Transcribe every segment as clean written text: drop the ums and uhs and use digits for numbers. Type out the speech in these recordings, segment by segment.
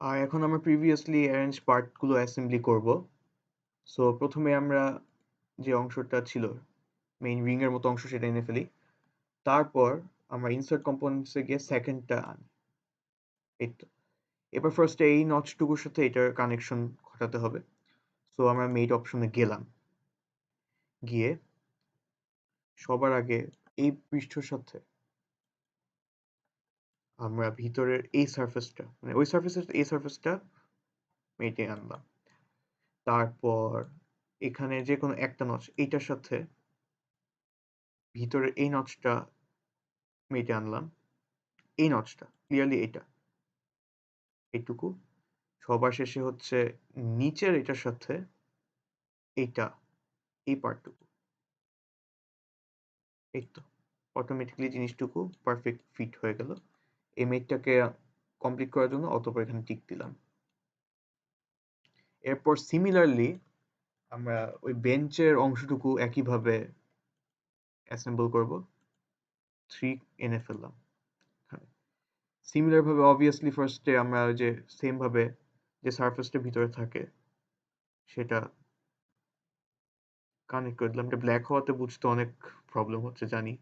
আর এখন আমরা previously arrange পার্টগুলো অ্যাসেম্বলি করব। সো প্রথমে আমরা যে অংশটা ছিল মেইন রিং এর মতো অংশ সেটা এনে ফেলি। তারপর আমরা ইনসার্ট কম্পোনেন্টসে গিয়ে সেকেন্ডটা আনি। এই তো। এবার ফার্স্টে এই নচটুকুর সাথে এটার কানেকশন ঘটাতে হবে। সো আমরা মেইড অপশনে গেলাম। গিয়ে সবার আগে এই পৃষ্ঠের সাথে আমরা ভিতরের এই সারফেসটা মানে ওই সারফেসের এই সারফেসটা মেটে আনলাম। তারপর এখানে যে কোনো একটা নচ এইটার সাথে ভিতরের এই নচটা মেটে আনলাম। এই নচটা ক্লিয়ারলি এটা এইটুকু। সবার শেষে হচ্ছে নিচের এটার সাথে এইটা এই পার্টটুকু। এই তো অটোমেটিক্যালি জিনিসটুকু পারফেক্ট ফিট হয়ে গেল। এই মেটটাকে কমপ্লিট করার জন্য অতঃপর এখানে টিক দিলাম। এরপর সিমিলারলি আমরা ওই বেঞ্চের অংশটুকু একইভাবে অ্যাসেম্বল করব। 3 এনে ফেললাম। সিমিলার ভাবে অবভিয়াসলি ফার্স্টে আমরা যে সেম ভাবে যে সারফেসটা ভিতরে থাকে সেটা কানেক্ট করে দিলাম। এটা ব্ল্যাক হওয়াতে বুঝতে অনেক প্রবলেম হচ্ছে জানি।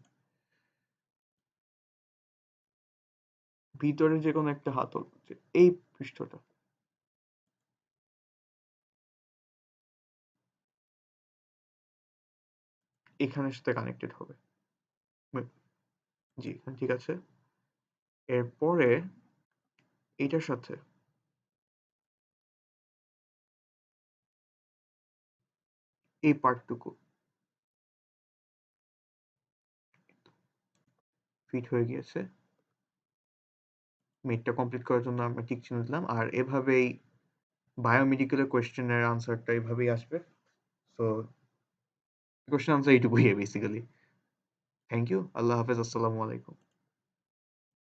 ভিতরে যে কোনো একটা হাতল এই পৃষ্ঠটা এখানের সাথে কানেক্টেড হবে। জি ঠিক আছে। এরপরে এটার সাথে এই পার্টটুকু ফিট হয়ে গিয়েছে। মেটটা কমপ্লিট করার জন্য আমরা টিক চিহ্ন দিলাম। আর এভাবেই বায়োমেডিকেলের কোয়েশ্চেনের আনসারটা এভাবেই আসবে। সো কোয়েশ্চেন আনসার এইটুকুই বেসিক্যালি। Thank you. আল্লাহ হাফেজ। আসসালামু আলাইকুম।